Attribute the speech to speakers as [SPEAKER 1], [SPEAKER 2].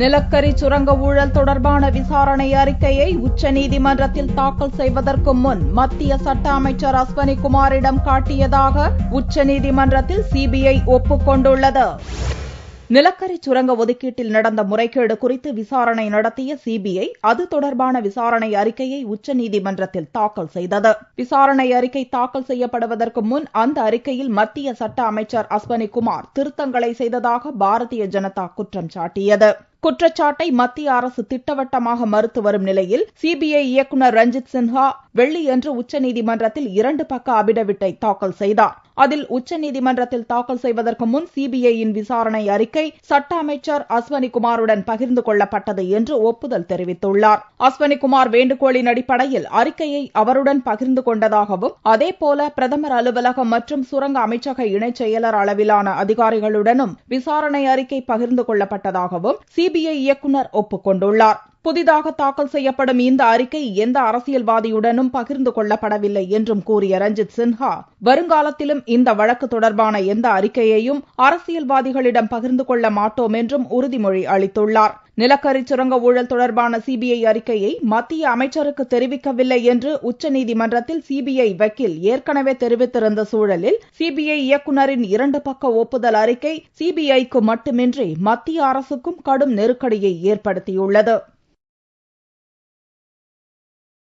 [SPEAKER 1] நிலக்கரி சுரங்க ஊழல் தொடர்பான விசாரணை அறிக்கையை உச்சநீதிமன்றத்தில் தாக்கல் செய்வதற்கு முன் மத்திய சட்ட அமைச்சர் அஸ்வனி குமாரிடம் காட்டியதாக உச்சநீதிமன்றத்தில் சிபிஐ ஒப்புக்கொண்டுள்ளது. நிலக்கரி சுரங்க ஒதுக்கீட்டில் நடந்த முறைகேடு குறித்து விசாரணை நடத்திய சிபிஐ அது தொடர்பான விசாரணை அறிக்கையை உச்சநீதிமன்றத்தில் தாக்கல் செய்தது. விசாரணை அறிக்கை தாக்கல் செய்யப்படுவதற்கு முன் அந்த அறிக்கையில் மத்திய சட்ட அமைச்சர் அஸ்வனி குமார் திருத்தங்களை செய்ததாக பாரதிய ஜனதா குற்றம் சாட்டியது. குற்றச்சாட்டை மத்திய அரசு திட்டவட்டமாக மறுத்து வரும் நிலையில் சிபிஐ இயக்குநர் ரஞ்சித் சின்ஹா வெள்ளியன்று உச்சநீதிமன்றத்தில் 2 பக்க அபிடவிட்டை தாக்கல் செய்தார். அதில் உச்சநீதிமன்றத்தில் தாக்கல் செய்வதற்கு முன் சிபிஐயின் விசாரணை அறிக்கை சட்ட அமைச்சர் அஸ்வனி குமாருடன் பகிர்ந்து கொள்ளப்பட்டது என்று ஒப்புதல் தெரிவித்துள்ளார். அஸ்வனி குமார் வேண்டுகோளின் அடிப்படையில் அறிக்கையை அவருடன் பகிர்ந்து கொண்டதாகவும் அதேபோல பிரதமர் அலுவலகம் மற்றும் சுரங்க அமைச்சக இணைச் செயலர் அளவிலான அதிகாரிகளுடனும் விசாரணை அறிக்கை பகிர்ந்து கொள்ளப்பட்டதாகவும் சிபிஐ இயக்குநர் ஒப்புக்கொண்டுள்ளார். புதிதாக தாக்கல் செய்யப்படும் இந்த அறிக்கை எந்த அரசியல்வாதியுடனும் பகிர்ந்து கொள்ளப்படவில்லை என்றும் கூறிய ரஞ்சித் சின்ஹா, வருங்காலத்திலும் இந்த வழக்கு தொடர்பான எந்த அறிக்கையையும் அரசியல்வாதிகளிடம் பகிர்ந்து கொள்ள மாட்டோம் என்றும் உறுதிமொழி அளித்துள்ளார். நிலக்கரி சுரங்க ஊழல் தொடர்பான சிபிஐ அறிக்கையை மத்திய அமைச்சருக்கு தெரிவிக்கவில்லை என்று உச்சநீதிமன்றத்தில் சிபிஐ வக்கீல் ஏற்கனவே தெரிவித்திருந்த சூழலில் சிபிஐ இயக்குநரின் 2 பக்க ஒப்புதல் அறிக்கை சிபிஐக்கு மட்டுமின்றி மத்திய அரசுக்கும் கடும் நெருக்கடியை ஏற்படுத்தியுள்ளது.